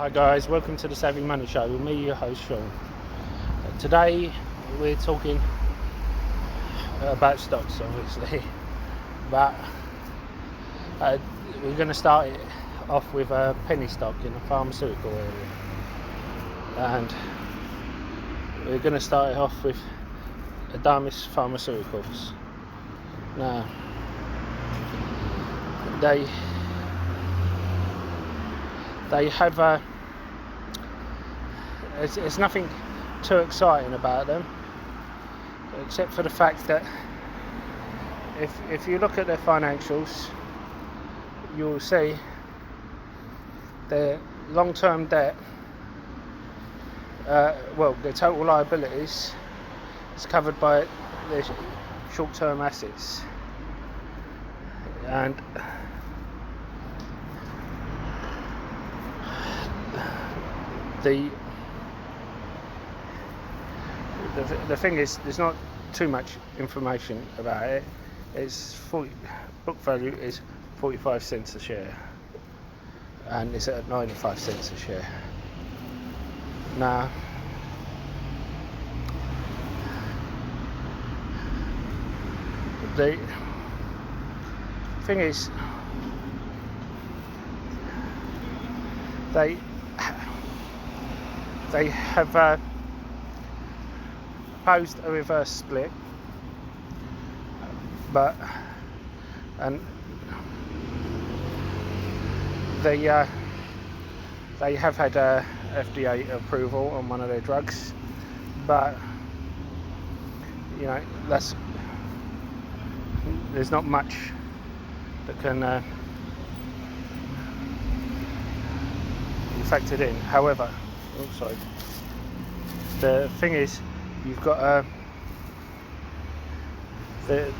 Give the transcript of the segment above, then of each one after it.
Hi guys, welcome to the Savvy Money Show with me, your host Sean. Today we're talking about stocks, obviously, but we're going to start it off with a penny stock in the pharmaceutical area, and we're going to start it off with Adamas Pharmaceuticals. Now, they have there's nothing too exciting about them, except for the fact that if you look at their financials, you'll see their long-term debt, their total liabilities is covered by their short-term assets, and the thing is, there's not too much information about it. Book value is 45 cents a share, and it's at 95 cents a share. Now, the thing is, they have proposed a reverse split, and they have had FDA approval on one of their drugs, but there's not much that can be factored in. However, the thing is, you've got the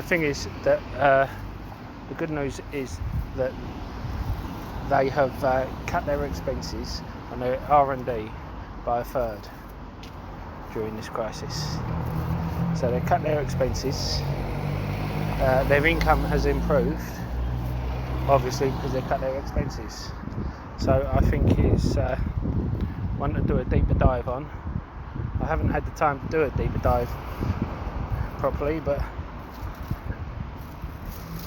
thing is that the good news is that they have cut their expenses on their R&D by a third during this crisis. So they cut their expenses. Their income has improved, obviously, because they cut their expenses. So I think it's one to do a deeper dive on. I haven't had the time to do a deeper dive properly, but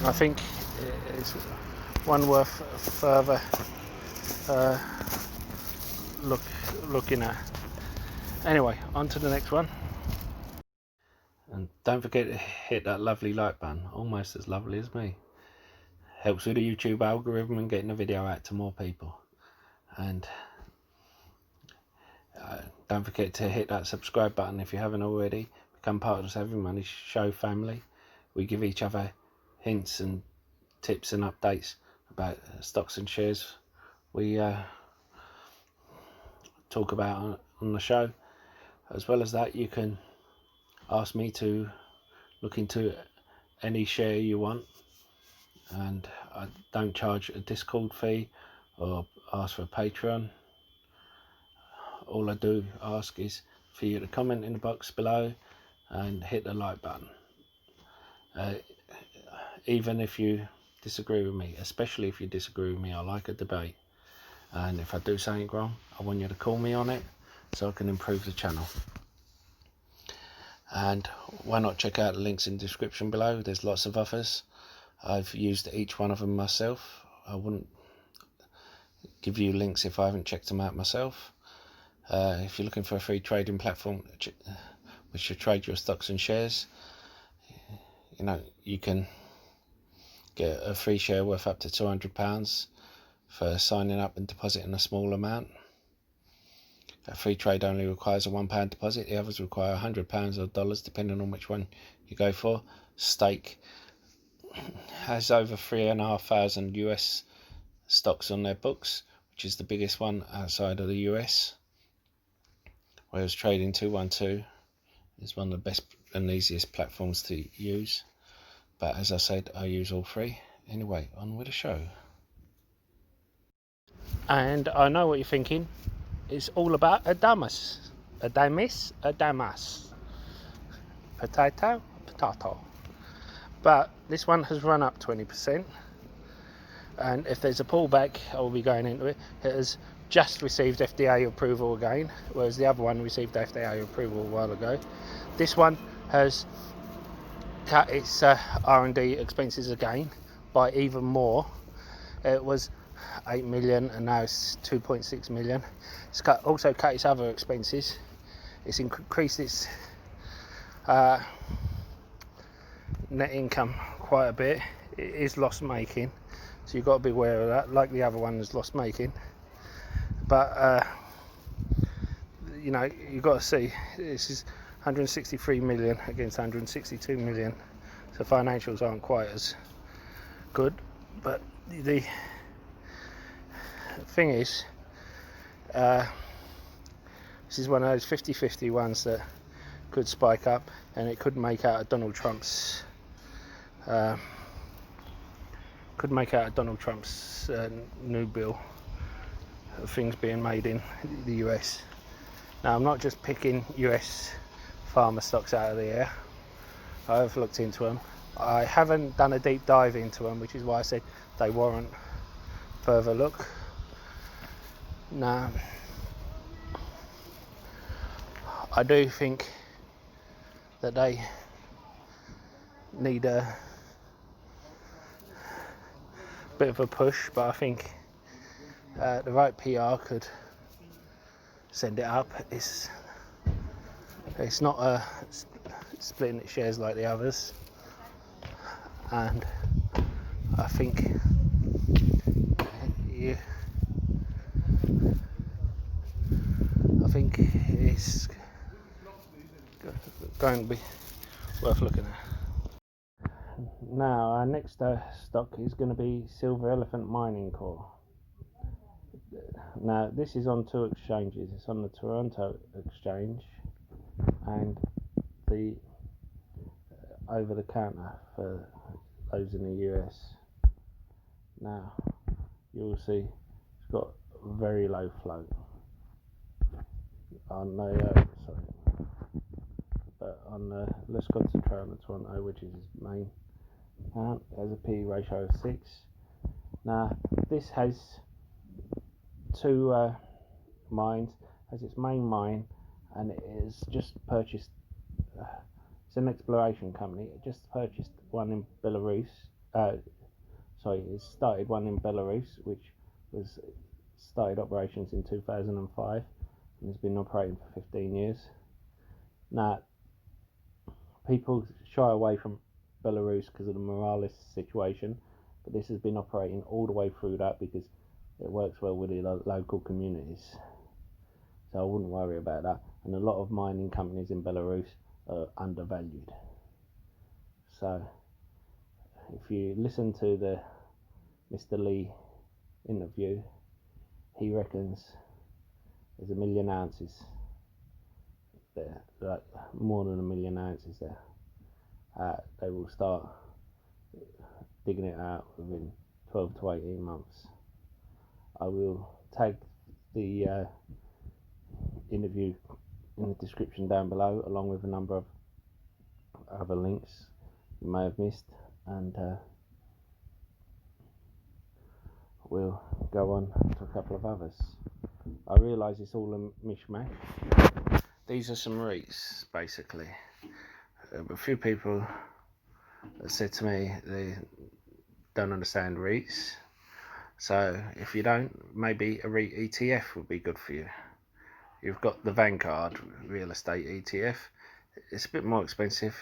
I think it's one worth further looking at. Anyway, on to the next one. And don't forget to hit that lovely like button, almost as lovely as me. Helps with the YouTube algorithm and getting the video out to more people. And don't forget to hit that subscribe button if you haven't already. Become part of the Savvy Money Show family. We give each other hints and tips and updates about stocks and shares we talk about on the show. As well as that, you can ask me to look into any share you want, and I don't charge a Discord fee or ask for a Patreon. All I do ask is for you to comment in the box below and hit the like button, even if you disagree with me. Especially if you disagree with me, I like a debate, and if I do something wrong, I want you to call me on it so I can improve the channel. And why not check out the links in the description below? There's lots of others. I've used each one of them myself. I wouldn't give you links if I haven't checked them out myself. If you're looking for a free trading platform which should trade your stocks and shares, you can get a free share worth up to £200 for signing up and depositing a small amount. A free trade only requires a £1 deposit. The others require £100 or dollars, depending on which one you go for. Stake has over 3,500 US stocks on their books, which is the biggest one outside of the US. Whereas Trading 212 is one of the best and easiest platforms to use. But as I said, I use all three. Anyway, on with the show. And I know what you're thinking. It's all about Adamas. Adamas. Potato. but this one has run up 20%, and if there's a pullback I will be going into it. It has just received FDA approval again, whereas the other one received FDA approval a while ago. This one has cut its R&D expenses again by even more. It was 8 million and now it's 2.6 million. It's also cut its other expenses. It's increased its net income quite a bit. It is loss making, so you've got to be aware of that, like the other one is loss making. But you know, you've got to see, this is 163 million against 162 million, so financials aren't quite as good. But the thing is, this is one of those 50-50 ones that could spike up, and it could make out of Donald Trump's new bill of things being made in the US. Now, I'm not just picking US pharma stocks out of the air. I've looked into them. I haven't done a deep dive into them, which is why I said they warrant further look. Now, I do think that they need a bit of a push, but I think the right PR could send it up. It's not splitting its shares like the others, and I think it's going to be worth looking at. Now, our next stock is going to be Silver Elephant Mining Corp. Now, this is on two exchanges. It's on the Toronto exchange and the over the counter for those in the US. Now, you'll see it's got very low float on the but on the, let's concentrate on the Toronto, which is its main account. There's a P ratio of 6. Now, this has two mines as its main mine, and it is just purchased. It's an exploration company. It just purchased one in Belarus. It started one in Belarus, which was started operations in 2005, and has been operating for 15 years. Now, people shy away from Belarus because of the Morales situation, but this has been operating all the way through that because it works well with the local communities. So I wouldn't worry about that. And a lot of mining companies in Belarus are undervalued. So if you listen to the Mr. Lee interview, he reckons there's 1 million ounces there, like more than 1 million ounces there. They will start digging it out within 12 to 18 months. I will tag the interview in the description down below, along with a number of other links you may have missed, and we'll go on to a couple of others. I realise it's all a mishmash. These are some REITs, basically. A few people have said to me they don't understand REITs. So if you don't, maybe a REIT ETF would be good for you. You've got the Vanguard real estate ETF. It's a bit more expensive,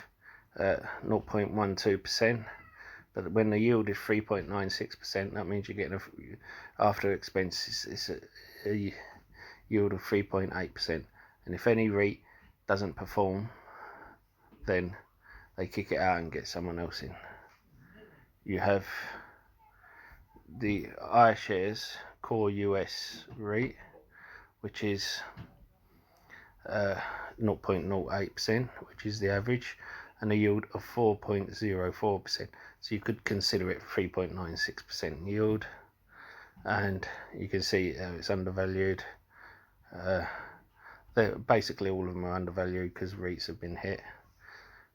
0.12%, but when the yield is 3.96%, that means you're getting after expenses, it's a yield of 3.8%. And if any REIT doesn't perform, then they kick it out and get someone else in. You have the iShares Core US REIT, which is 0.08%, which is the average, and a yield of 4.04%. So you could consider it 3.96% yield, and you can see it's undervalued. Basically all of them are undervalued because REITs have been hit.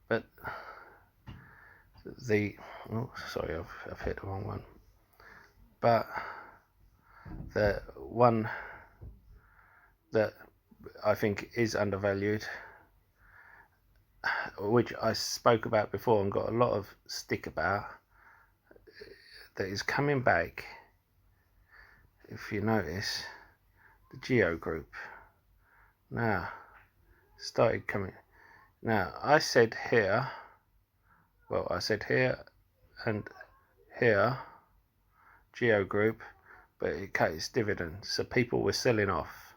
But oh sorry, I've hit the wrong one, but the one that I think is undervalued, which I spoke about before and got a lot of stick about, that is coming back, if you notice, the Geo group. Now, started coming. Now, I said here and here, Geo group, but it cut its dividend, so people were selling off,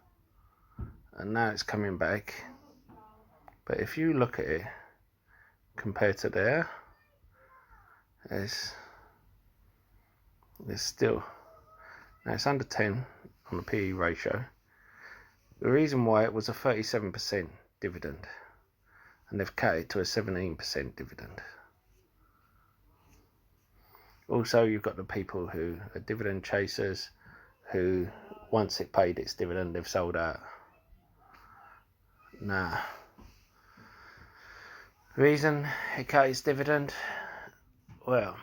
and now it's coming back. But if you look at it compared to there, there's still, now it's under 10 on the PE ratio. The reason why, it was a 37% dividend, and they've cut it to a 17% dividend. Also, you've got the people who are dividend chasers, who once it paid its dividend, they've sold out. Now, the reason it cut its dividend, well,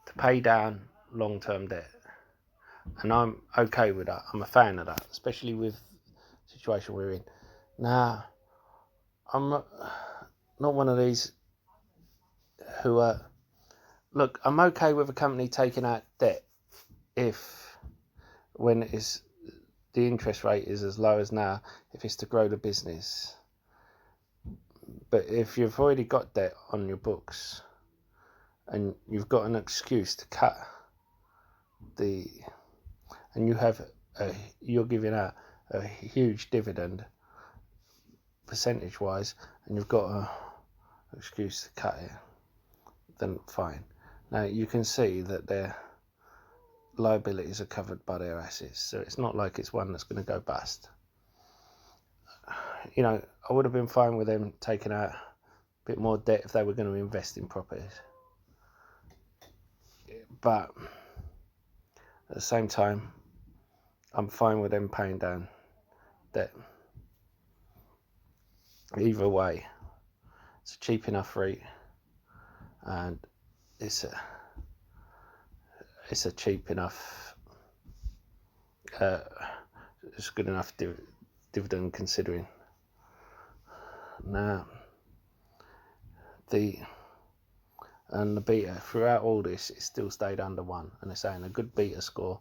to pay down long-term debt, and I'm okay with that. I'm a fan of that, especially with the situation we're in now. I'm not one of these who are, look, I'm okay with a company taking out debt when the interest rate is as low as now, if it's to grow the business. But if you've already got debt on your books and you've got an excuse to cut and you're giving out a huge dividend percentage wise, and you've got an excuse to cut it, then fine. Now you can see that their liabilities are covered by their assets, so it's not like it's one that's going to go bust. You know, I would have been fine with them taking out a bit more debt if they were going to invest in properties, but at the same time, I'm fine with them paying down debt. Either way, it's a cheap enough rate, and it's a cheap enough, it's good enough dividend considering. Now, the beta throughout all this, it still stayed under 1, and they're saying a good beta score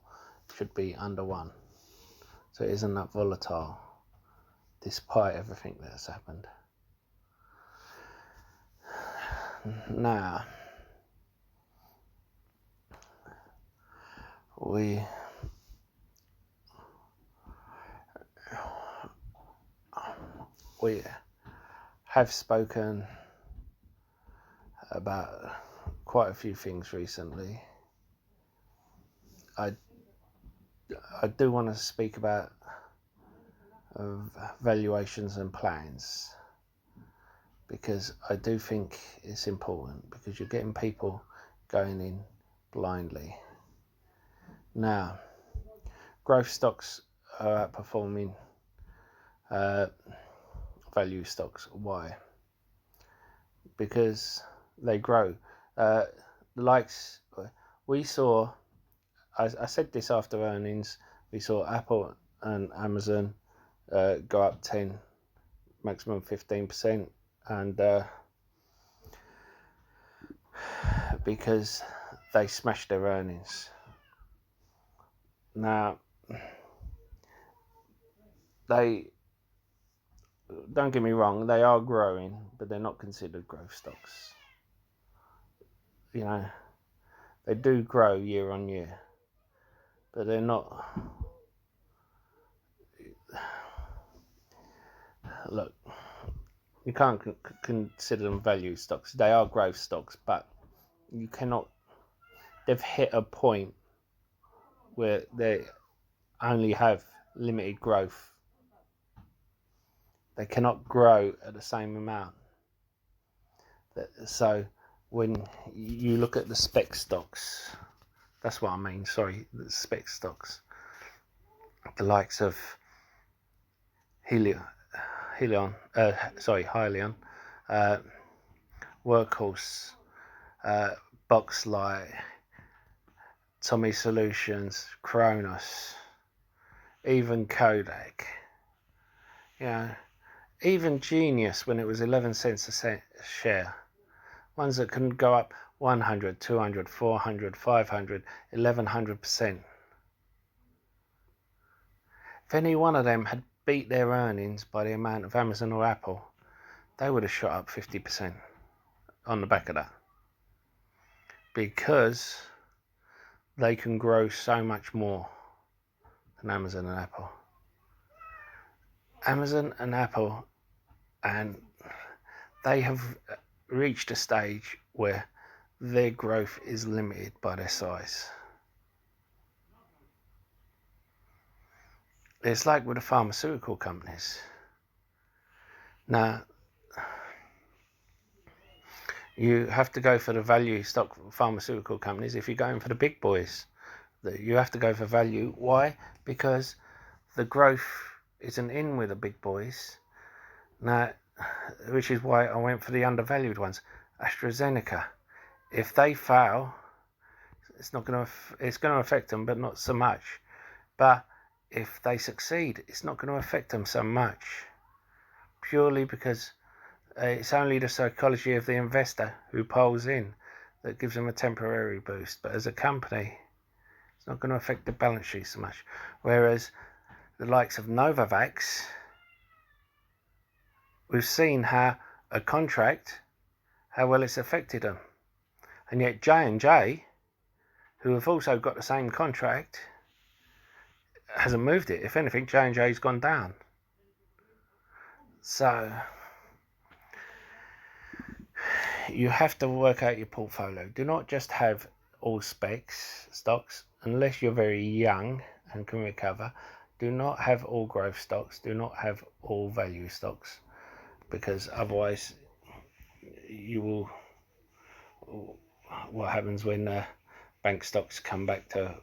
should be under 1, so it isn't that volatile despite everything that's happened. Now, we have spoken about quite a few things recently. I do want to speak about valuations and plans, because I do think it's important, because you're getting people going in blindly. Now, growth stocks are outperforming value stocks. Why? Because they grow. The likes, we saw, I said this after earnings, we saw Apple and Amazon go up 10, maximum 15%, and because they smashed their earnings. Now, they, don't get me wrong, they are growing, but they're not considered growth stocks. You know, they do grow year on year, but they're not. Look, you can't consider them value stocks. They are growth stocks, but you cannot. They've hit a point where they only have limited growth. They cannot grow at the same amount. So when you look at the Spaq stocks, that's what I mean. Sorry, the Spaq stocks, the likes of Hyliion, Workhorse, box like Tommy Solutions, Kronos, even Kodak, you know, even Genius when it was 11 cents a share. Ones that can go up 100, 200, 400, 500, 1100%. If any one of them had beat their earnings by the amount of Amazon or Apple, they would have shot up 50% on the back of that. Because they can grow so much more than Amazon and Apple. Amazon and Apple, and they have reached a stage where their growth is limited by their size. It's like with the pharmaceutical companies. Now, you have to go for the value stock pharmaceutical companies. If you're going for the big boys, you have to go for value. Why? Because the growth isn't in with the big boys. Now, which is why I went for the undervalued ones. AstraZeneca, if they fail, it's going to affect them, but not so much. But if they succeed, it's not going to affect them so much, purely because it's only the psychology of the investor who pulls in that gives them a temporary boost. But as a company, it's not going to affect the balance sheet so much. Whereas the likes of Novavax, we've seen how a contract, how well it's affected them. And yet J&J, who have also got the same contract, hasn't moved it. If anything, J&J's gone down. So you have to work out your portfolio. Do not just have all specs stocks unless you're very young and can recover. Do not have all growth stocks. Do not have all value stocks, because otherwise you will. What happens when bank stocks come back to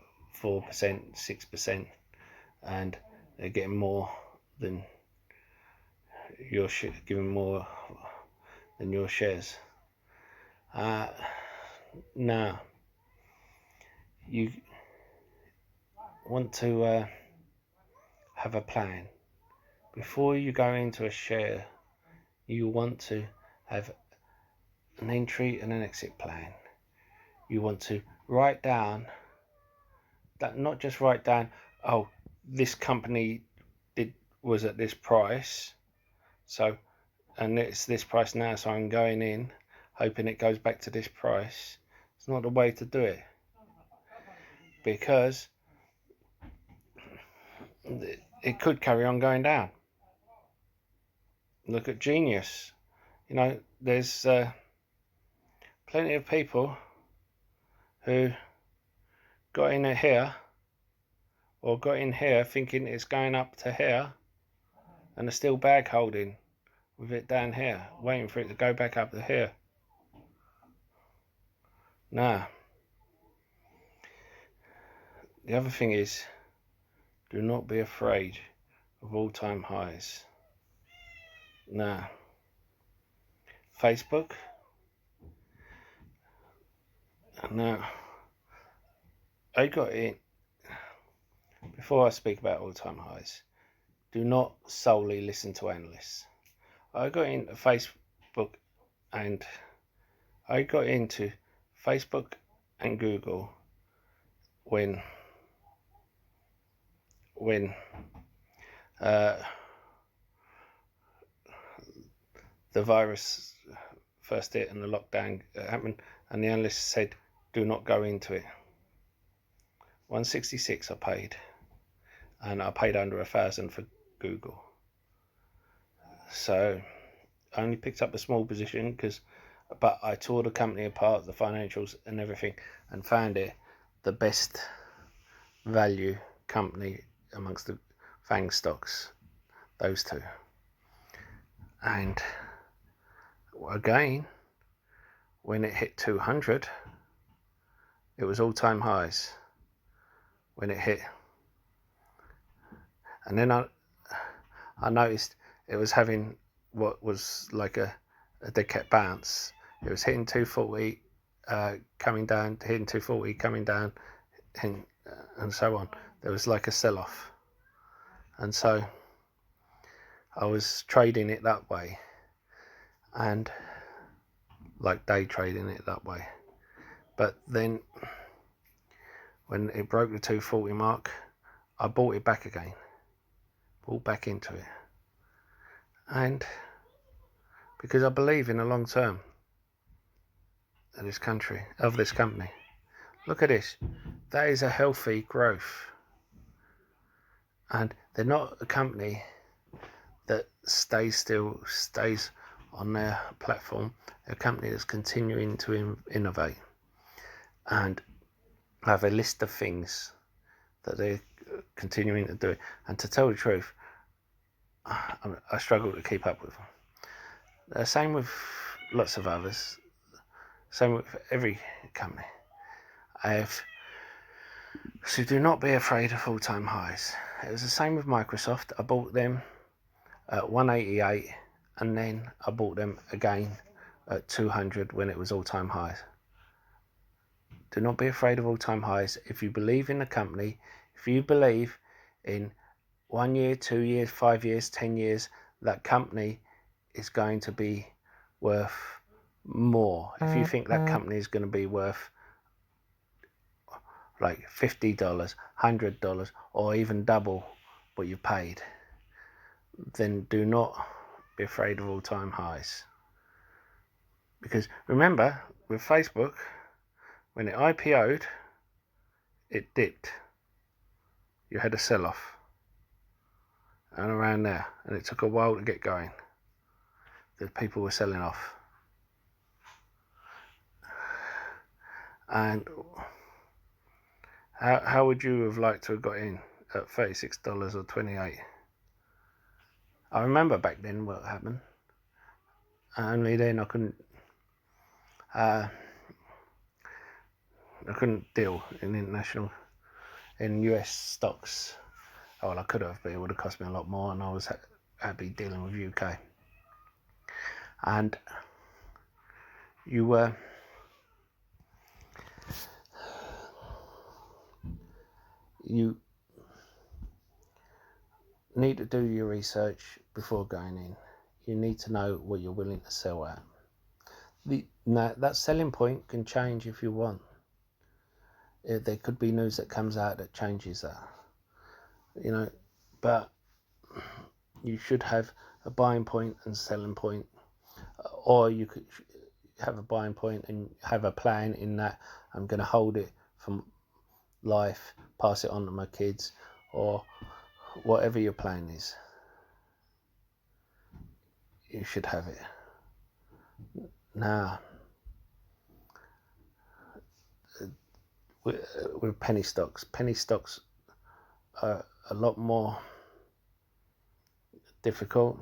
4%, 6%, and they're getting more than your giving more than your shares. Now, you want to have a plan. Before you go into a share, you want to have an entry and an exit plan. You want to write down that, not just write down, oh, this company was at this price, so, and it's this price now, so I'm going in hoping it goes back to this price. It's not the way to do it, because it could carry on going down. Look at Genius. You know, there's plenty of people who got in here, or got in here thinking it's going up to here, and are still bag holding with it down here, waiting for it to go back up to here. Now, the other thing is, do not be afraid of all-time highs. Now, Facebook. Now, I got in, before I speak about all-time highs, do not solely listen to analysts. I got into Facebook and Google when the virus first hit and the lockdown happened, and the analysts said, do not go into it. 166 I paid, and I paid under 1,000 for Google. So I only picked up a small position, but I tore the company apart, the financials and everything, and found it the best value company amongst the FANG stocks, those two. And again, when it hit 200, it was all-time highs when it hit. And then I noticed it was having what was like a dead cat bounce. It was hitting 240, coming down, hitting 240, coming down, and so on. There was like a sell-off, and so I was trading it that way, and like day trading it that way. But then when it broke the 240 mark, I bought it back again, bought back into it, and because I believe in the long term of this country, of this company. Look at this, that is a healthy growth, and they're not a company that stays still, stays on their platform. They're a company that's continuing to innovate and have a list of things that they're continuing to do. And to tell the truth, I struggle to keep up with them. Same with lots of others, same with every company. So do not be afraid of all-time highs. It was the same with Microsoft. I bought them at 188, and then I bought them again at 200 when it was all-time highs. Do not be afraid of all-time highs. If you believe in the company, if you believe in 1 year, 2 years, 5 years, 10 years, that company is going to be worth more. If you think that company is going to be worth like $50, $100, or even double what you paid, then do not be afraid of all-time highs. Because remember, with Facebook, when it IPO'd, it dipped. You had a sell-off, and around there, and it took a while to get going. The people were selling off, and how would you have liked to have got in at $36 or 28? I remember back then what happened. Only then I couldn't deal in US stocks. Oh, well, I could have, but it would have cost me a lot more, and I was happy dealing with UK. And you need to do your research before going in. You need to know what you're willing to sell at. Now, that selling point can change if you want. There could be news that comes out that changes that, but you should have a buying point and selling point, or you could have a buying point and have a plan in that I'm going to hold it for life, pass it on to my kids, or whatever your plan is. You should have it. Now, with penny stocks are a lot more difficult.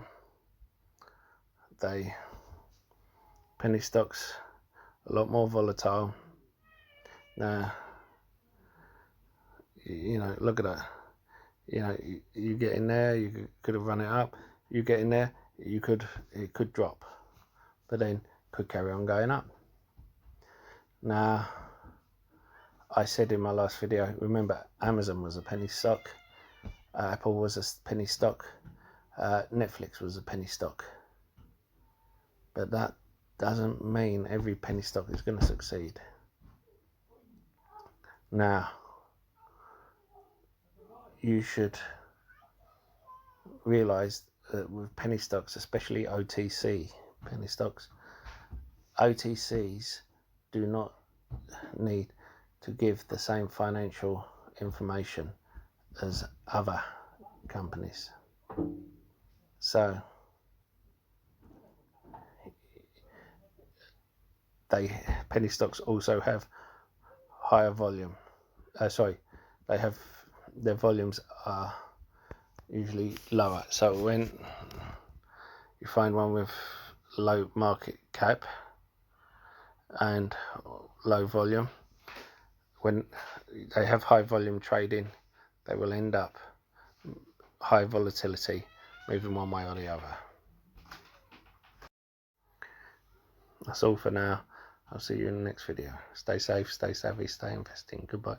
Penny stocks a lot more volatile. Now, look at that. You get in there, you could have run it up. You get in there, it could drop, but then could carry on going up. Now, I said in my last video, remember, Amazon was a penny stock, Apple was a penny stock, Netflix was a penny stock. But that doesn't mean every penny stock is going to succeed. Now, you should realize that with penny stocks, especially OTC penny stocks, OTCs do not need to give the same financial information as other companies. So penny stocks also have higher volume. Their volumes are usually lower. So when you find one with low market cap and low volume, when they have high volume trading, they will end up high volatility, moving one way or the other. That's all for now. I'll see you in the next video. Stay safe, stay savvy, stay investing. Goodbye.